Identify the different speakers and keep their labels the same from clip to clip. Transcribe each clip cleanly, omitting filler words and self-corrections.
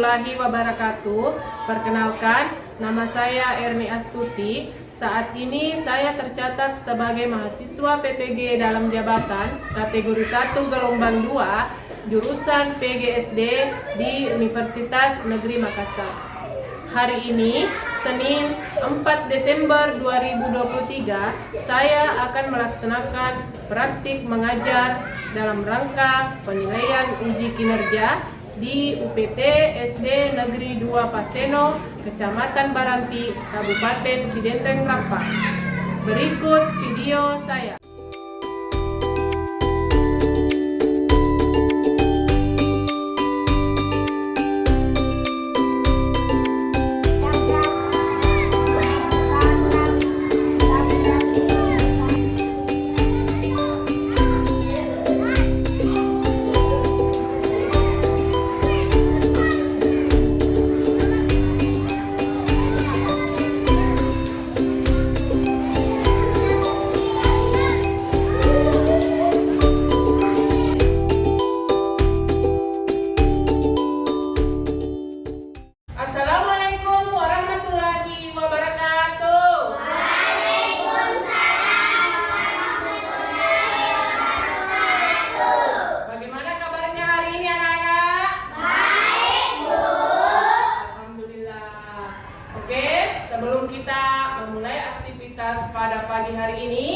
Speaker 1: warahmatullahi wabarakatuh. Perkenalkan, nama saya Erni Astuti. Saat ini saya tercatat sebagai mahasiswa PPG dalam jabatan kategori 1 gelombang 2 jurusan PGSD di Universitas Negeri Makassar. Hari ini, Senin 4 Desember 2023, saya akan melaksanakan praktik mengajar dalam rangka penilaian uji kinerja di UPT SD Negeri 2 Paseno, Kecamatan Baranti, Kabupaten Sidendreng Rempang. Berikut video saya. Sebelum kita memulai aktivitas pada pagi hari ini,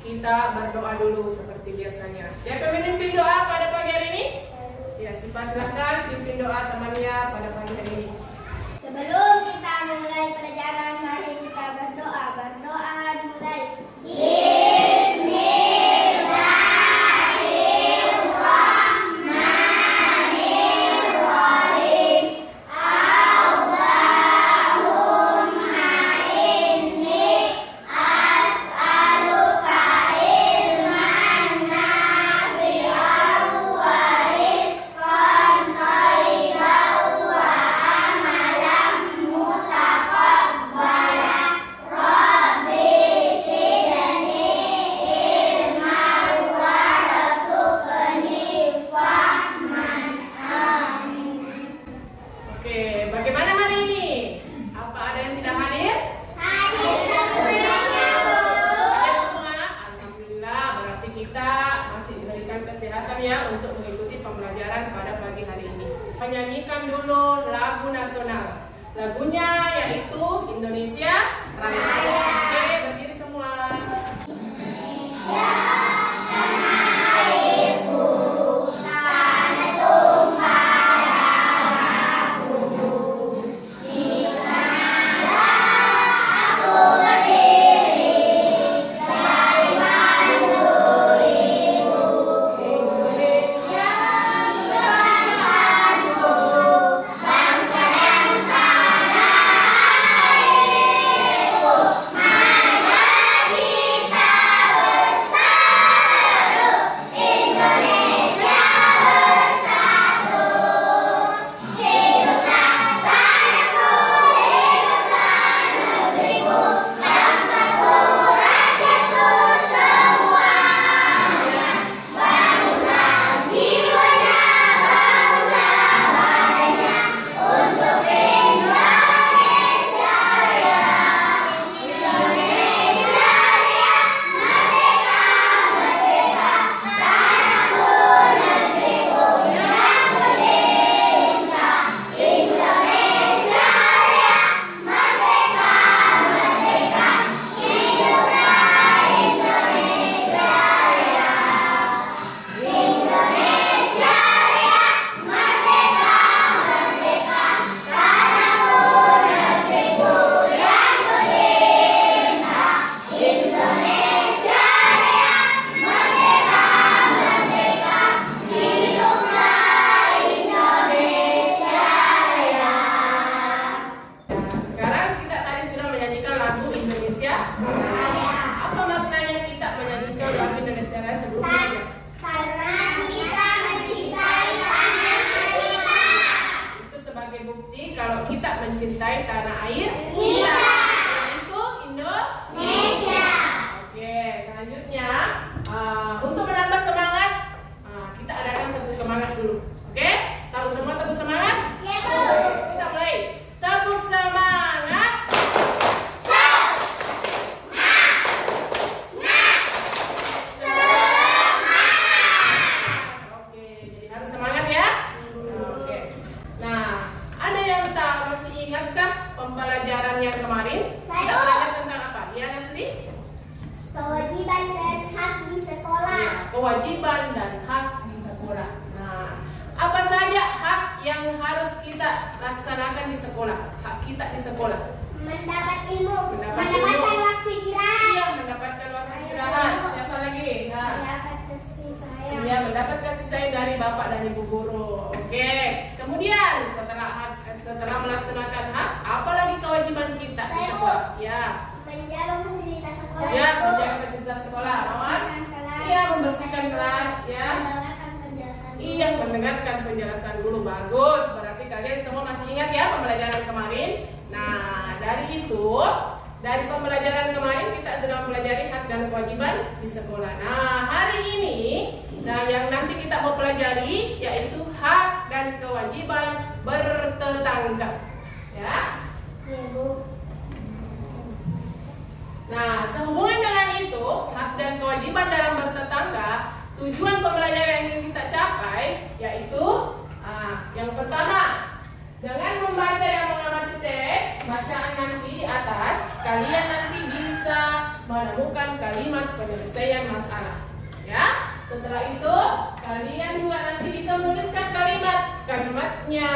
Speaker 1: kita berdoa dulu seperti biasanya. Siapa yang memimpin doa pada pagi hari ini? Ya, silakan pimpin doa temannya pada pagi hari ini.
Speaker 2: Sebelum kita memulai pelajaran, mari kita berdoa. Berdoa dimulai.
Speaker 1: Bagaimana hari ini? Apa ada yang tidak hadir?
Speaker 2: Hadir semuanya, Bu.
Speaker 1: Hadir semua? Alhamdulillah, berarti kita masih diberikan kesehatan ya untuk mengikuti pembelajaran pada pagi hari ini. Menyanyikan dulu lagu nasional. Lagunya yaitu Indonesia Raya. Oke, berdiri semua. nanti?
Speaker 2: Kewajiban dan hak di sekolah.
Speaker 1: Ya, kewajiban dan hak di sekolah. Nah, apa saja hak yang harus kita laksanakan di sekolah? Hak kita di sekolah.
Speaker 2: Mendapat ilmu.
Speaker 1: Mendapatkan
Speaker 2: Mendapatkan waktu istirahat.
Speaker 1: Iya, mendapatkan waktu istirahat. Siapa lagi? Nah,
Speaker 2: Mendapat kasih sayang.
Speaker 1: iya, mendapat kasih sayang dari bapak dan ibu guru. Oke. Kemudian setelah melaksanakan hak, apalagi kewajiban kita di
Speaker 2: Saya, Bu.
Speaker 1: sekolah? Ya.
Speaker 2: Menjaga fasilitas sekolah.
Speaker 1: Ya, menjaga fasilitas sekolah. Mawar? Iya, membersihkan kelas, ya.
Speaker 2: Mendengarkan penjelasan.
Speaker 1: Iya, mendengarkan penjelasan guru. Bagus. Berarti kalian semua masih ingat ya pembelajaran kemarin. Nah, dari pembelajaran kemarin kita sudah mempelajari hak dan kewajiban di sekolah. Nah, hari ini yang nanti kita mau pelajari yaitu hak dan kewajiban bertetangga. Ya.
Speaker 2: Iya, Bu.
Speaker 1: Nah, sehubungan dengan itu, hak dan kewajiban dalam bertetangga, tujuan pembelajaran yang kita capai yaitu yang pertama, dengan membaca dan mengamati teks bacaan nanti di atas, kalian nanti bisa menemukan kalimat penyelesaian masalah. Ya, setelah itu kalian juga nanti bisa menuliskan kalimatnya,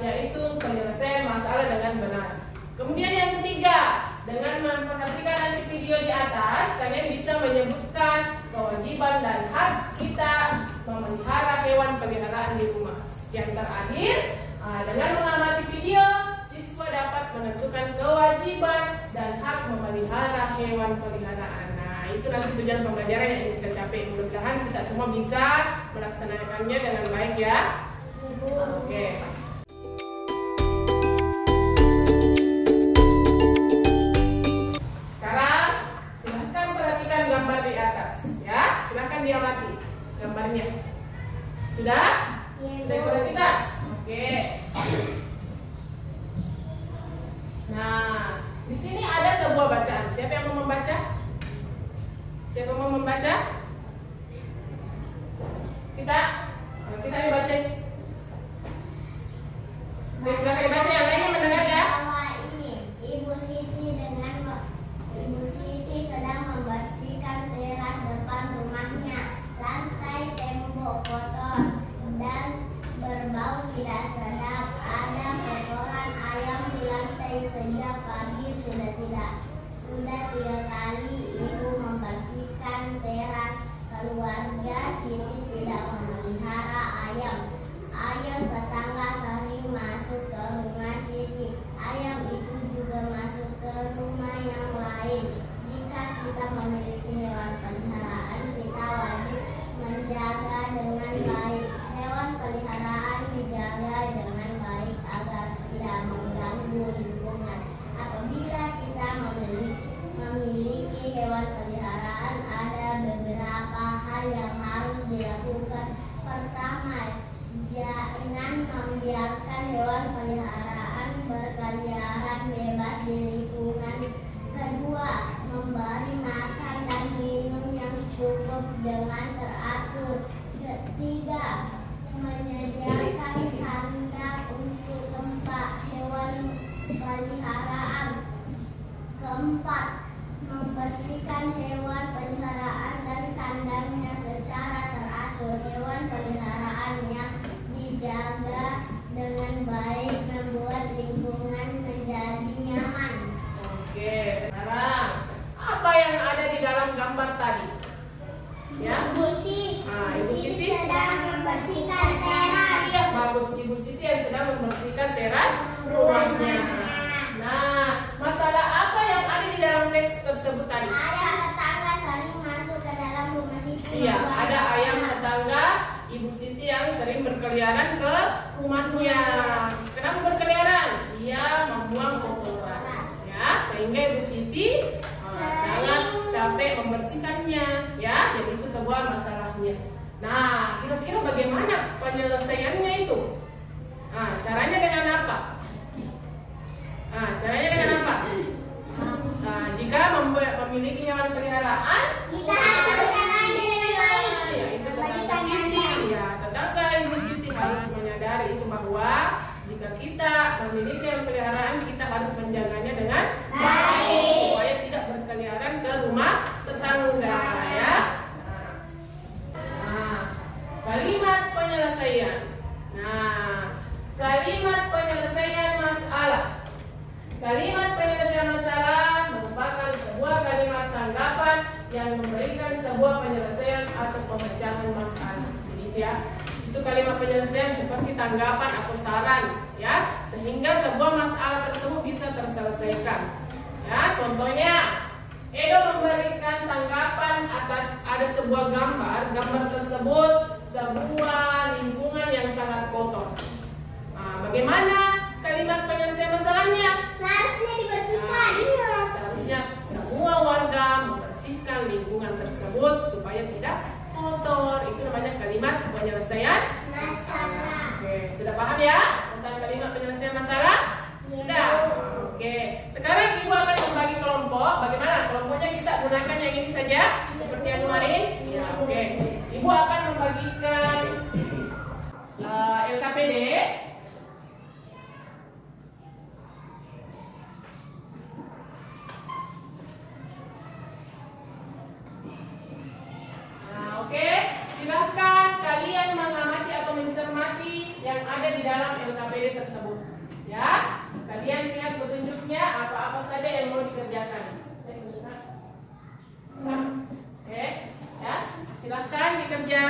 Speaker 1: yaitu penyelesaian masalah dengan benar. Kemudian yang ketiga, dengan memperhatikan nanti video di atas, kalian bisa menyebutkan kewajiban dan hak kita memelihara hewan peliharaan di rumah. Yang terakhir, dengan mengamati video, siswa dapat menentukan kewajiban dan hak memelihara hewan peliharaan. Nah, itu nanti tujuan pembelajaran yang ingin kita capai. Mudah-mudahan kita semua bisa melaksanakannya dengan baik ya. Oke. Sekarang silahkan perhatikan gambar di atas, ya. Silahkan diamati gambarnya. Sudah?
Speaker 2: Iya,
Speaker 1: Sudah
Speaker 2: Bu.
Speaker 1: diperhatikan? Oke. Nah, di sini ada sebuah bacaan. Siapa yang mau membaca? Siapa mau membaca? Kita baca. Oke, silakan dibaca, yang lainnya mendengar ya.
Speaker 2: Bahwa ini Ibu Siti sedang membersihkan teras depan rumahnya. Lantai tembok kotor dan berbau tidak sedap. Ada kotoran ayam di lantai sejak pagi sudah 3 kali ibu membersihkan teras. Keluarga Siti tidak memelihara ayam. Ayam tetangga sering masuk ke rumah Siti. Ayam itu juga masuk ke rumah yang lain. Jika kita memiliki hewan peliharaan, kita wajib menjaga dengan baik. Hewan peliharaan dijaga dengan baik agar tidak mengganggu lingkungan. Apabila kita memiliki hewan peliharaan, ada beberapa hal yang harus dilakukan. Pertama, jangan membiarkan hewan peliharaan berkeliaran bebas di lingkungan. Kedua, memberi makan dan minum yang cukup dengan teratur. Ketiga, menyediakan kandang untuk tempat hewan peliharaan. Keempat, membersihkan hewan peliharaan dan kandangnya secara teratur. Hewan peliharaan yang dijaga dengan baik membuat lingkungan menjadi nyaman.
Speaker 1: Oke, sekarang apa yang ada di dalam gambar tadi? Ya.
Speaker 2: Ibu Siti sedang membersihkan teras.
Speaker 1: Iya, bagus. Ibu Siti yang sedang membersihkan teras rumahnya. Nah, masalah apa yang ada di dalam teks tersebut tadi?
Speaker 2: Ayam tetangga sering masuk ke dalam rumah Siti.
Speaker 1: Iya, ada ayam tetangga Ibu Siti yang sering berkeliaran ke rumahnya. Kenapa berkeliaran? Dia membuang kotoran, ya, sehingga Ibu Siti sangat capek membersihkannya, ya. Jadi itu sebuah masalahnya. Nah, kira-kira bagaimana penyelesaiannya itu? Nah, caranya dengan apa? Nah, jika memiliki hewan peliharaan,
Speaker 2: Kita harus menjaganya dengan baik.
Speaker 1: ya, itu tetangga Siti, ya, tetangga Ibu Siti harus menyadari itu bahwa jika kita memiliki hewan peliharaan, kita harus menjaganya dengan
Speaker 2: Baik.
Speaker 1: supaya tidak berkeliaran ke rumah tetangga ya. Nah, kalimat penyelesaian. Nah, kalimat penyelesaian masalah. Kalimat penyelesaian masalah merupakan sebuah kalimat tanggapan yang memberikan sebuah penyelesaian atau pemecahan masalah. Jadi ya, itu kalimat penyelesaian seperti tanggapan atau saran ya, sehingga sebuah masalah tersebut bisa terselesaikan. Ya, contohnya Edo memberikan tanggapan atas ada sebuah gambar. Gambar tersebut sebuah lingkungan yang sangat kotor. Nah, bagaimana kalimat penyelesaian masalahnya?
Speaker 2: Seharusnya dibersihkan.
Speaker 1: Iya, seharusnya semua warga membersihkan lingkungan tersebut supaya tidak kotor. Itu namanya kalimat penyelesaian
Speaker 2: Masalah.
Speaker 1: Oke, sudah paham ya tentang kalimat penyelesaian masalah? Sudah. Oke, sekarang Ibu akan membagi kelompok. Bagaimana kelompoknya? Kita gunakan yang ini saja, seperti yang kemarin. Ya, oke. Ibu akan membagikan LKPD. Oke, silahkan kalian mengamati atau mencermati yang ada di dalam LKPD tersebut. Ya, kalian lihat petunjuknya apa-apa saja yang mau dikerjakan. Oke, ya, silahkan dikerja.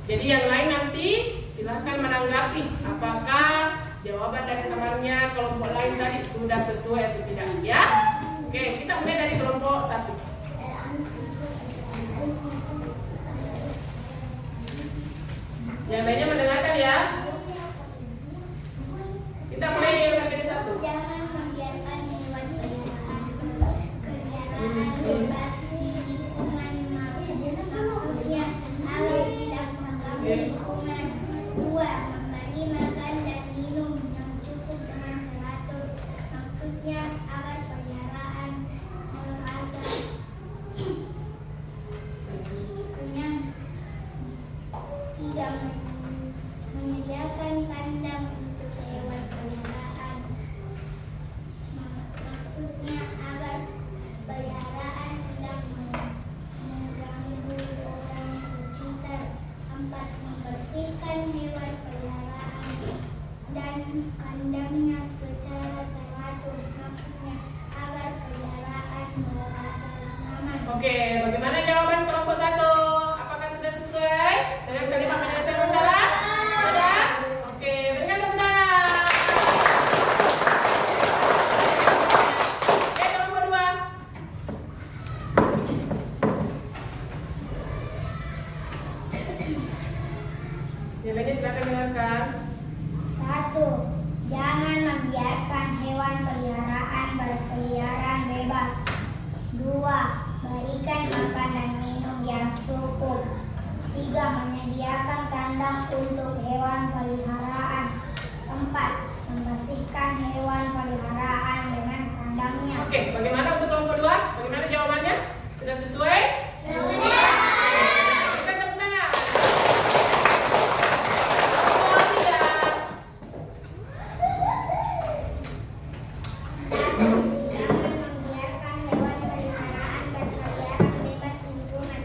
Speaker 1: Jadi yang lain nanti silahkan menanggapi apakah jawaban dari temannya kelompok lain tadi sudah sesuai atau tidak ya. Oke, kita mulai dari kelompok 1. Yang lainnya mendengarkan ya. Kita mulai dari LKPD 1.
Speaker 2: Jangan membiarkan hewan peliharaan berkeliaran bebas di lingkungan maksudnya alam tidak mengganggu lingkungan. 2. Memberi makan dan minum yang cukup dengan teratur maksudnya agar peliharaan merasa kenyang. 3. Menyediakan kandang untuk hewan peliharaan maksudnya agar peliharaan tidak mengganggu orang sekitar. 4. Membersihkan hewan peliharaan dan kandangnya secara teratur maksudnya agar peliharaan merasa nyaman.
Speaker 1: Oke, bagaimana jawaban kelompok 1? Apakah sudah sesuai dengan kalimat penyelesaian masalah? Sudah? Oke, berikan tepuk tangan. Oke, kelompok 2. dengarkan.
Speaker 2: 1. Jangan membiarkan hewan peliharaan berkeliaran bebas. 2. Berikan makan dan minum yang cukup. 3. Menyediakan kandang untuk hewan peliharaan. 4. Membersihkan hewan peliharaan dengan kandangnya.
Speaker 1: Oke, bagaimana untuk kelompok 2? Bagaimana jawabannya? Sudah sesuai?
Speaker 2: Sudah.
Speaker 1: Kita tepuk tangan. Kelompok 3.
Speaker 2: Jangan membiarkan hewan peliharaan berkeliaran bebas di lingkungan.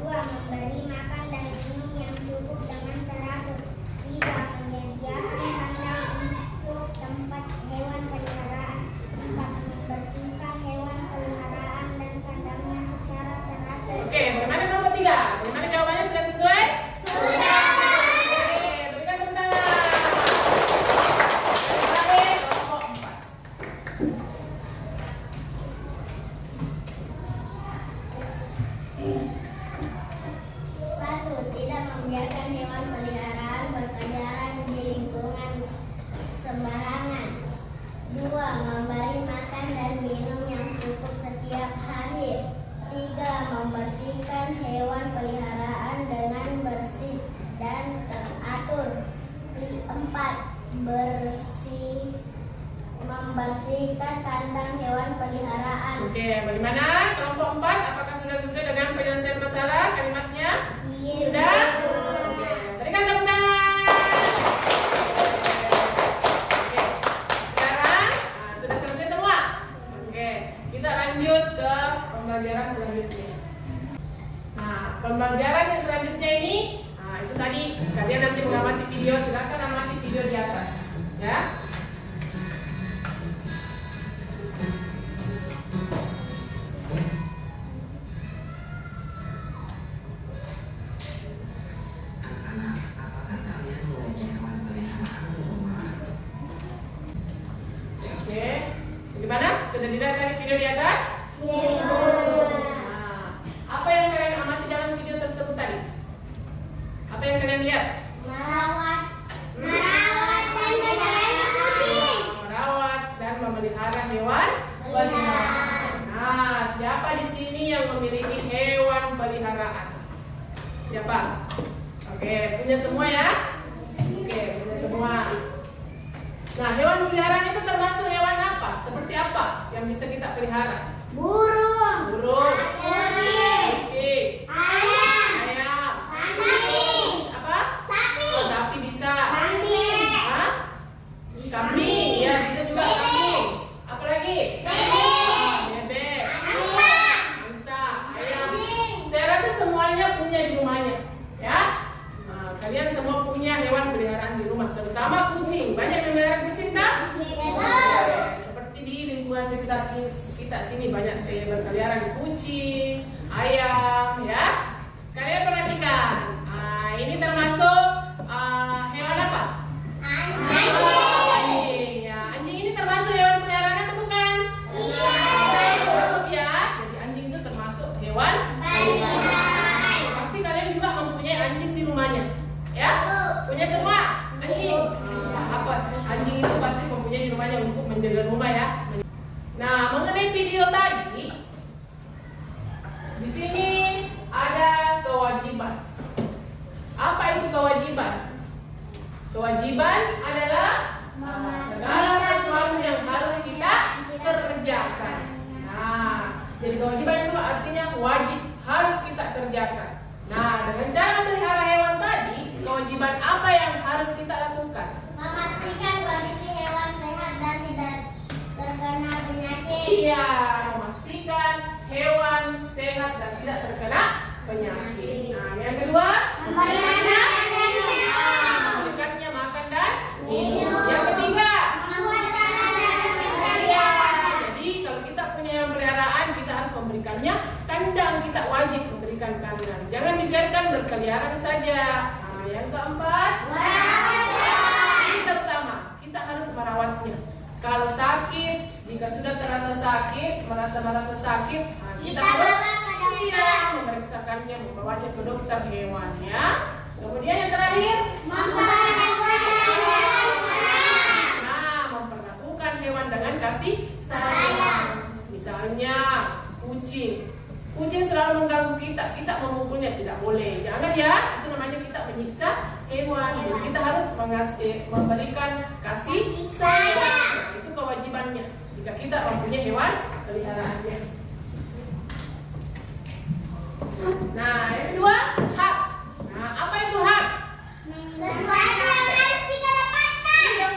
Speaker 2: 2. Memberi makan dan minum yang cukup dengan teratur. 3. Menyediakan kandang untuk tempat hewan peliharaan. 4. Membersihkan hewan peliharaan dan kandangnya secara teratur.
Speaker 1: Oke, bagaimana kelompok 3? Bagaimana jawabannya, sudah sesuai?
Speaker 2: Sudah.
Speaker 1: Oke, berikan tepuk tangan. Balik kelompok 4.
Speaker 2: Satu, tidak membiarkan hewan peliharaan berkeliaran di lingkungan sembarangan. 2. Memberi makan dan minum yang cukup setiap hari. 3. Membersihkan hewan peliharaan dengan bersih dan teratur. 4. Membersihkan kandang hewan peliharaan.
Speaker 1: Oke, bagaimana kelompok 4? Apakah sudah sesuai dengan penyelesaian masalah kalimatnya?
Speaker 2: Iya.
Speaker 1: Sudah? Oke, berikan tepuk tangan. Oke, sekarang sudah selesai semua. Oke, kita lanjut ke pembelajaran selanjutnya. Nah, pembelajaran yang selanjutnya ini, itu tadi kalian nanti mengamati video. Silakan amati video di atas, ya. Oke, bagaimana? Sudah dilihat dari video di atas? Nah, apa yang kalian amati dalam video tersebut tadi? Apa yang kalian lihat? Merawat dan memelihara hewan peliharaan. Nah, siapa di sini yang memiliki hewan peliharaan? Siapa? Oke, punya semua ya? Oke, punya semua. Nah, hewan peliharaan itu termasuk hewan apa? Seperti apa yang bisa kita pelihara?
Speaker 2: Burung,
Speaker 1: Burung,
Speaker 2: kucing,
Speaker 1: kucing,
Speaker 2: ayam,
Speaker 1: ayam,
Speaker 2: kambing,
Speaker 1: apa?
Speaker 2: sapi,
Speaker 1: Oh, sapi bisa.
Speaker 2: kambing,
Speaker 1: Hah? Kambing, ya bisa juga kambing. Apa lagi?
Speaker 2: bebek,
Speaker 1: Bebek,
Speaker 2: angsa,
Speaker 1: angsa, ayam.
Speaker 2: anjing,
Speaker 1: Saya rasa semuanya punya di rumahnya, ya. Nah, kalian semua punya hewan peliharaan di rumah, terutama kucing. Banyak yang melihara kucing, tak? Seperti di lingkungan sekitar kita sini banyak berkeliaran kucing, ayam, ya. Kalian perhatikan. Ini termasuk hewan apa? Anjing. Ya, anjing ini termasuk hewan peliharaan atau bukan? Termasuk ya. Jadi anjing itu termasuk hewan peliharaan. Pasti kalian juga mempunyai anjing di rumahnya, ya? Punya semua anjing. Apa? Anjing itu pasti mempunyai di rumahnya untuk menjaga rumah, ya. Nah, mengenai video tadi, di sini ada kewajiban. Apa itu kewajiban? Kewajiban adalah segala sesuatu yang harus kita kerjakan. Nah, jadi kewajiban itu artinya wajib, harus kita kerjakan. Nah, dengan cara memelihara hewan tadi, kewajiban apa yang harus kita lakukan?
Speaker 2: memastikan kondisi hewan sehat dan tidak terkena penyakit.
Speaker 1: Iya, memastikan hewan sehat dan tidak terkena penyakit. Nah, yang kedua, memberikannya makan dan minum. Yang ketiga, iya. Jadi kalau kita punya hewan peliharaan, kita harus memberikannya kandang. Kita wajib memberikan kandang. Jangan dibiarkan berkeliaran saja. Nah, yang keempat, terutama kita harus merawatnya. Kalau sakit, jika sudah terasa sakit, merasa sakit, kita harus memeriksakannya, membawanya ke dokter hewan, ya. Kemudian yang terakhir,
Speaker 2: Memperhatikan
Speaker 1: Nah, memperlakukan hewan dengan kasih sayang. Misalnya kucing. Kucing selalu mengganggu kita, kita memukulnya tidak boleh. Jangan ya, itu namanya kita menyiksa hewan. Jadi kita harus memberikan kasih sayang. Nah, itu kewajibannya jika kita mempunyai hewan peliharaannya. Nah, yang kedua, hak. Nah, apa itu hak?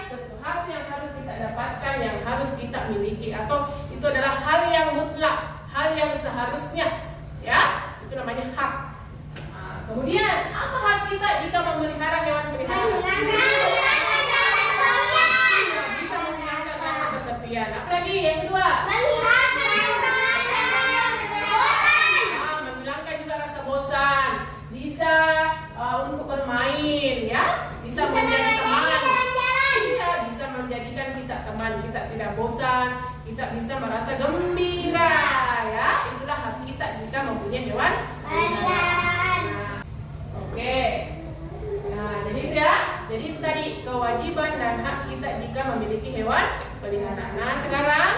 Speaker 1: Sesuatu yang harus kita dapatkan, yang harus kita miliki, atau itu adalah hal yang mutlak, hal yang seharusnya, ya, itu namanya hak. Nah, kemudian apa hak kita jika memelihara hewan peliharaan? Bisa menghilangkan rasa kesepian. Apalagi yang kedua? Menghilangkan juga rasa bosan. Bisa untuk bermain, ya, bisa menjadi teman. Iya, bisa menjadikan kita teman, kita tidak bosan, kita bisa merasa gembira, ya. Itulah hak kita jika mempunyai hewan peliharaan. Nah, oke. Nah, jadi itu ya. Jadi itu tadi kewajiban dan hak kita jika memiliki hewan peliharaan. Nah, sekarang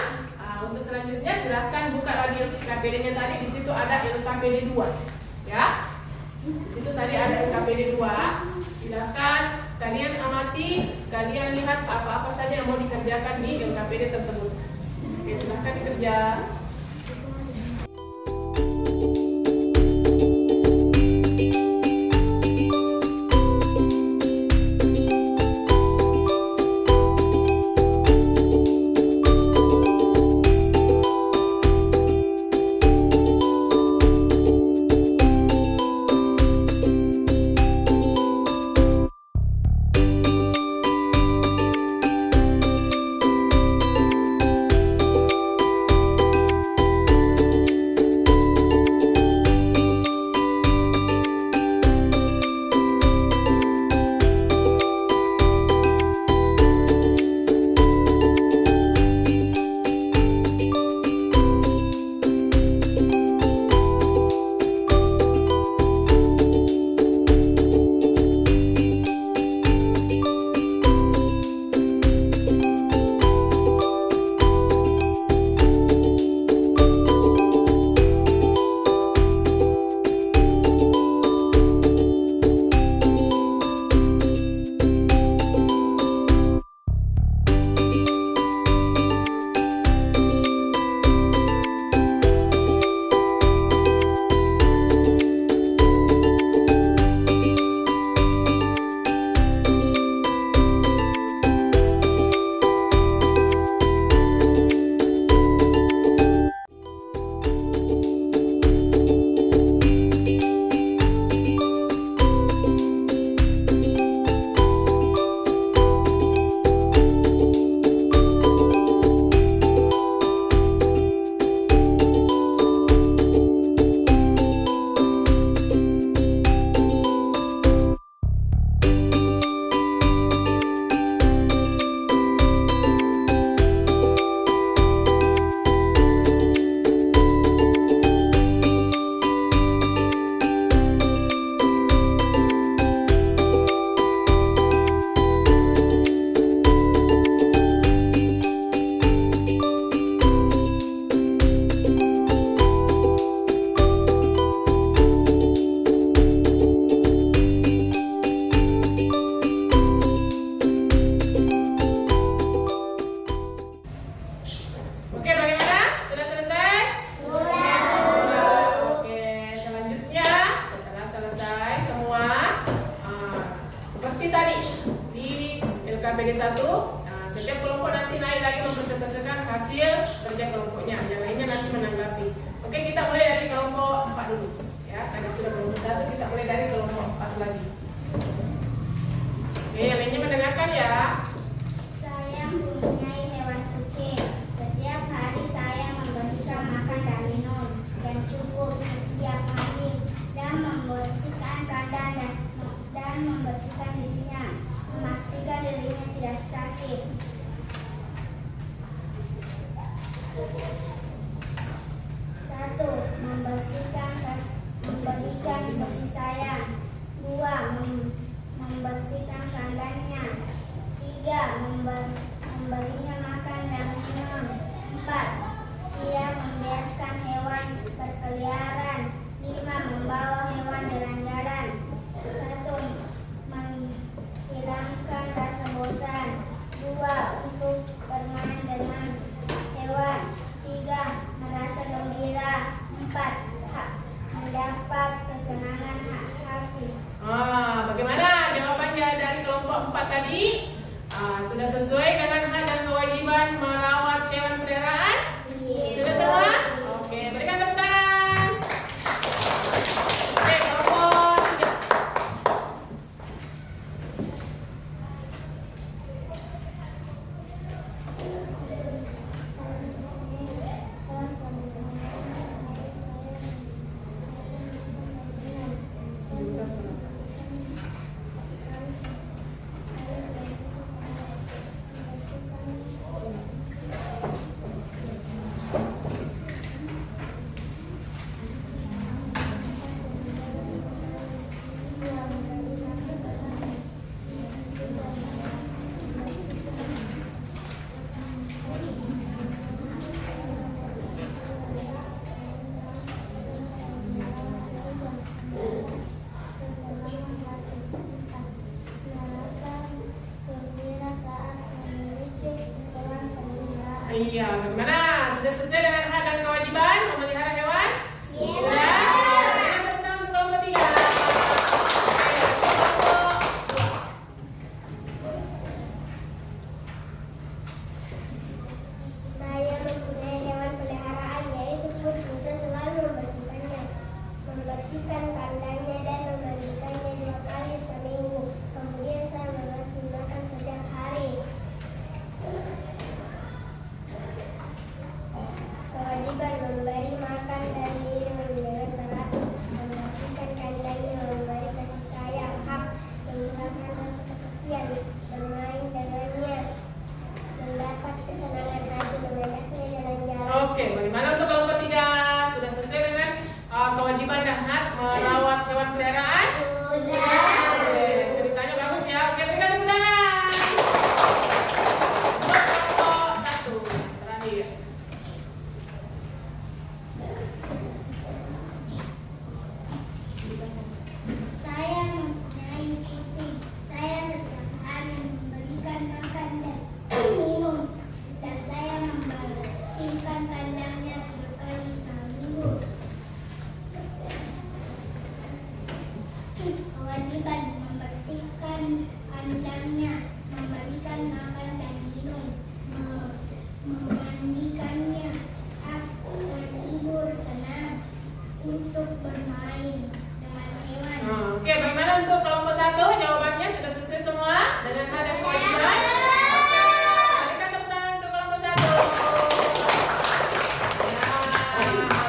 Speaker 1: untuk selanjutnya silahkan buka lagi LKPD-nya tadi. Di situ ada LKPD 2, ya. Di situ tadi ada LKPD 2. Silahkan kalian amati, kalian lihat apa-apa saja yang mau dikerjakan di LKPD tersebut. Oke, silahkan dikerja. LKPD 1, nah, setiap kelompok nanti naik lagi mempresentasikan hasil kerja kelompoknya, yang lainnya nanti menanggapi. Oke, kita mulai dari kelompok 4 dulu ya, karena sudah kelompok 1, kita mulai dari kelompok 4 lagi. Oke, yang lainnya mendengarkan ya.
Speaker 2: Saya mempunyai hewan kucing. Setiap hari saya memberikan makan dan minum yang cukup setiap hari dan membersihkan kandang dan membersihkan dirinya, memastikan dirinya tidak sakit. 1. Memberikan kasih sayang. 2. Membersihkan kandangnya.
Speaker 1: tadi? Sudah sesuai dengan hak dan kewajiban merawat hewan peliharaan? Sudah semua? Oke, berikan tepuk tangan. Oke, kelompok 3. Iya, bagaimana? Sudah sesuai dengan hak dan kewajiban memelihara hewan? Sudah. Berikan tepuk tangan untuk kelompok 3.
Speaker 2: Saya mempunyai hewan peliharaan yaitu kucing. Saya selalu membersihkan kandangnya dan memandikannya 2 kali seminggu. Kemudian saya memberi makan setiap hari. Kewajiban memberi makan dan minum dengan teratur, membersihkan kandangnya, memberi kasih sayang, hak menghilangkan rasa kesepian, bermain dengannya, mendapat kesenangan hati, mengajaknya jalan-jalan.
Speaker 1: Oke, bagaimana untuk kelompok 3? Sudah sesuai dengan kewajiban dan hak merawat hewan peliharaan?
Speaker 2: Sudah.
Speaker 1: Oke, ceritanya bagus ya. Oke, berikan tepuk tangan. Kelompok 1, terakhir.
Speaker 2: Saya mempunyai kucing. Saya setiap hari memberikan makan dan minum, dan saya membersihkan kandangnya 3 kali seminggu. Kewajiban membersihkan kandangnya, memberikan makan dan minum, memandikannya, menghibur, senang untuk bermain dengan hewan.
Speaker 1: Oke, bagaimana untuk kelompok 1? Jawabannya sudah sesuai semua dengan hak dan kewajiban? Oke, berikan tepuk tangan untuk kelompok 1.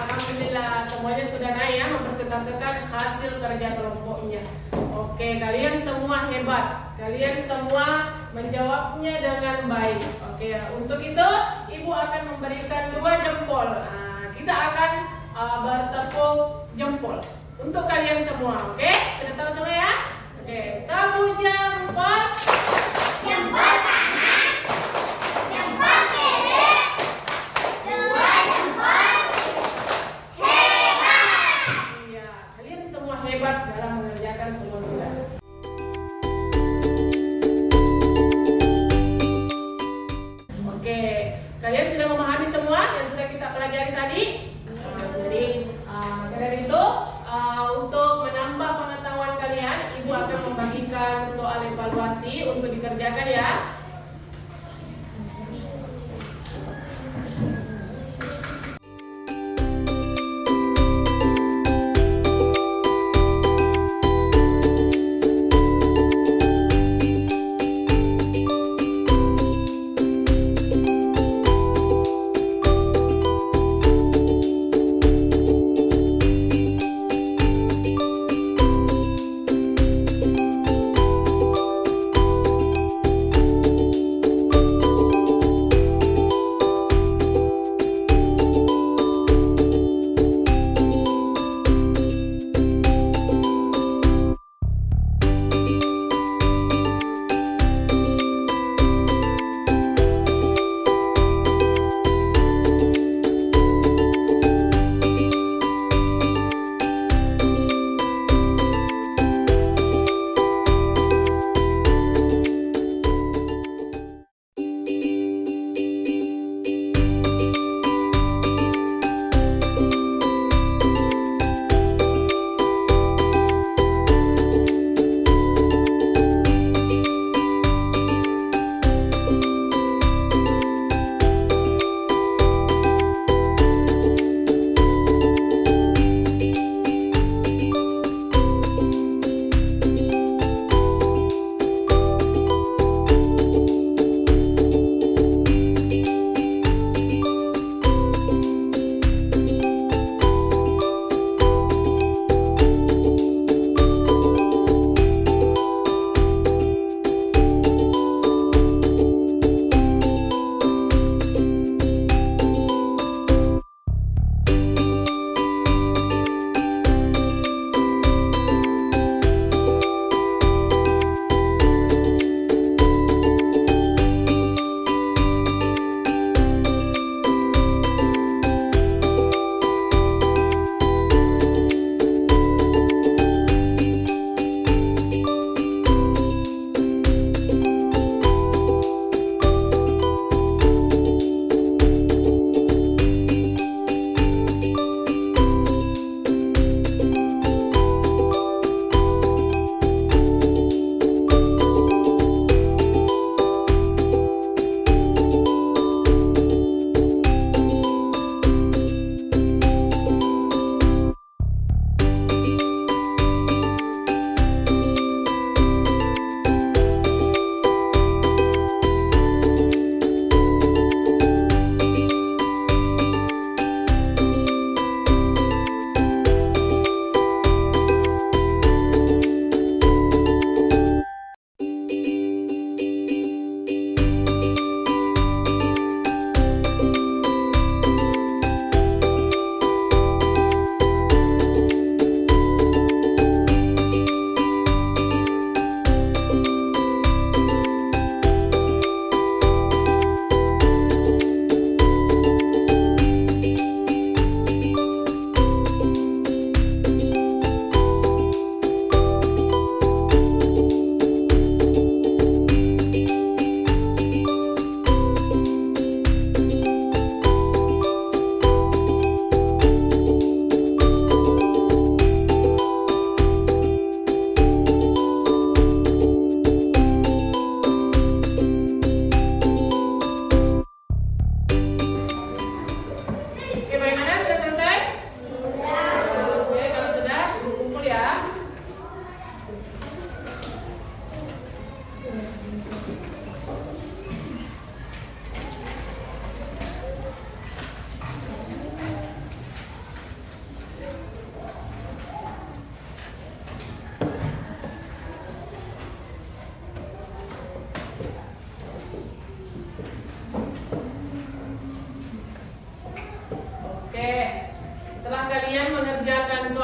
Speaker 1: Alhamdulillah, semuanya sudah naik ya, mempresentasikan hasil kerja kelompoknya. Oke, kalian semua hebat. Kalian semua menjawabnya dengan baik. Oke, untuk itu Ibu akan memberikan 2 jempol. Kita akan bertepuk jempol untuk kalian semua. Oke, sudah tahu semua ya? Oke, tepuk jempol.
Speaker 2: Jempol kanan, jempol kiri, 2 jempol. Hebat!
Speaker 1: Iya, kalian semua hebat dalam mengerjakan semua tugas. Oke, kalian sudah memahami semua yang sudah kita pelajari tadi? Jadi, dari itu, untuk menambah pengetahuan kalian, Ibu akan membagikan soal evaluasi untuk dikerjakan ya.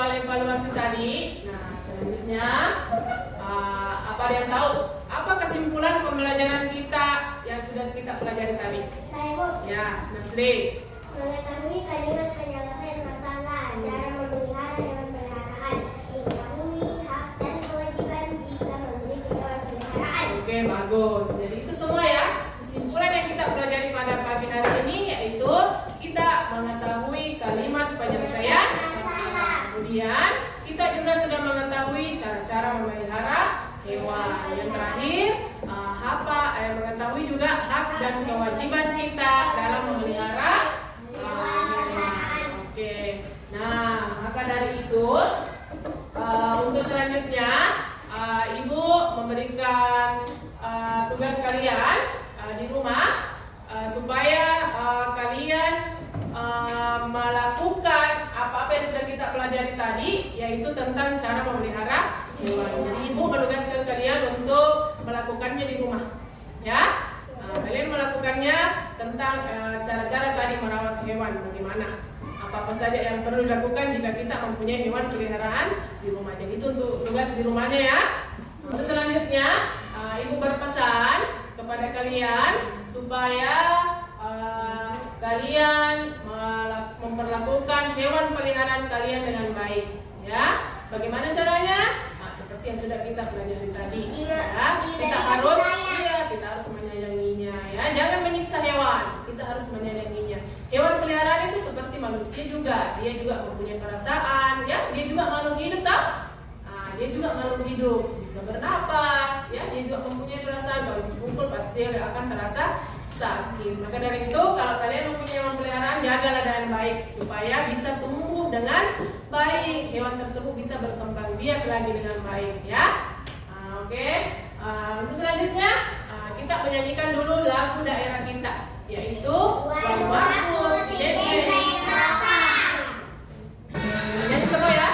Speaker 1: soal evaluasi tadi. Nah, selanjutnya apa ada yang tahu? Apa kesimpulan pembelajaran kita yang sudah kita pelajari tadi?
Speaker 2: Saya, Bu.
Speaker 1: Ya, Nasli.
Speaker 2: Mengetahui kalimat penyelesaian masalah, cara memelihara hewan peliharaan, mengetahui hak dan kewajiban jika memiliki hewan peliharaan.
Speaker 1: Oke, bagus. Jadi itu semua ya. Kesimpulan yang kita pelajari pada pagi hari ini yaitu kita mengetahui kalimat penyelesaian masalah. Kemudian kita juga sudah mengetahui cara-cara memelihara hewan. Yang terakhir, mengetahui juga hak dan kewajiban kita dalam memelihara hewan. Oke. Nah, maka dari itu untuk selanjutnya Ibu memberikan tugas kalian di rumah supaya kalian melakukan apa-apa yang sudah kita pelajari tadi, yaitu tentang cara memelihara hewan. Jadi Ibu menugaskan kalian untuk melakukannya di rumah, ya. Kalian melakukannya tentang cara-cara tadi merawat hewan, bagaimana, apa-apa saja yang perlu dilakukan jika kita mempunyai hewan peliharaan di rumah. Jadi itu untuk tugas di rumahnya ya. Untuk selanjutnya, Ibu berpesan kepada kalian supaya kalian memperlakukan hewan peliharaan kalian dengan baik, ya. Bagaimana caranya? Nah, seperti yang sudah kita pelajari tadi, ya. Kita harus menyayanginya, ya. Jangan menyiksa hewan. Kita harus menyayanginya. Hewan peliharaan itu seperti manusia juga, dia juga mempunyai perasaan, ya. Dia juga makhluk hidup, tak? Dia juga makhluk hidup, bisa bernapas, ya. Dia juga mempunyai perasaan. Kalau dipukul pasti dia akan terasa sakit. Maka dari itu, kalau kalian mempunyai hewan peliharaan, jagalah dengan baik supaya bisa tumbuh dengan baik. Hewan tersebut bisa berkembang biak lagi dengan baik, ya. Oke. Untuk selanjutnya kita menyanyikan dulu lagu daerah kita, yaitu Waluaku Sidembe Rapa. Nyanyi semua ya.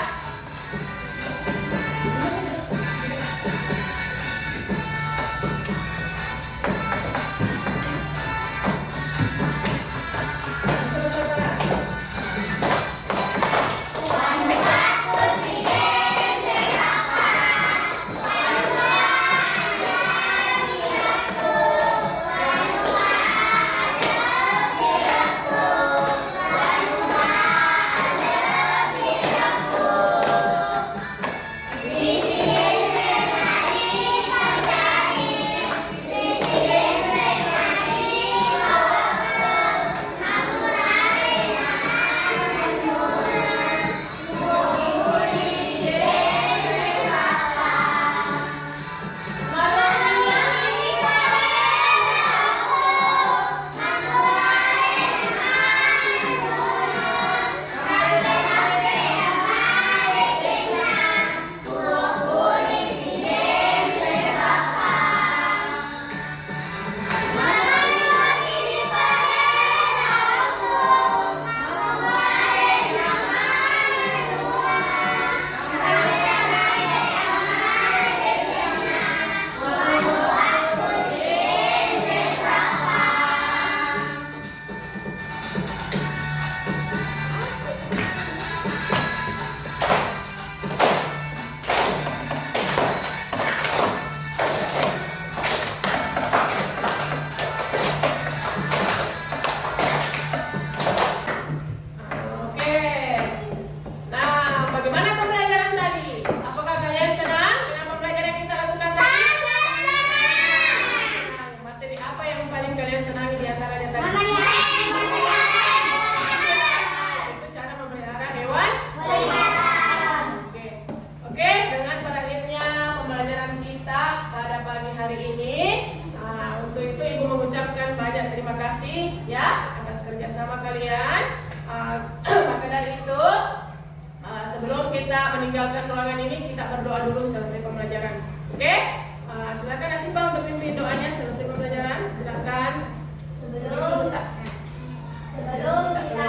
Speaker 1: kita meninggalkan ruangan ini, kita berdoa dulu selesai pembelajaran. Oke? Silakan Asifah untuk pimpin doanya selesai pembelajaran. Silakan.
Speaker 2: Sebelum kita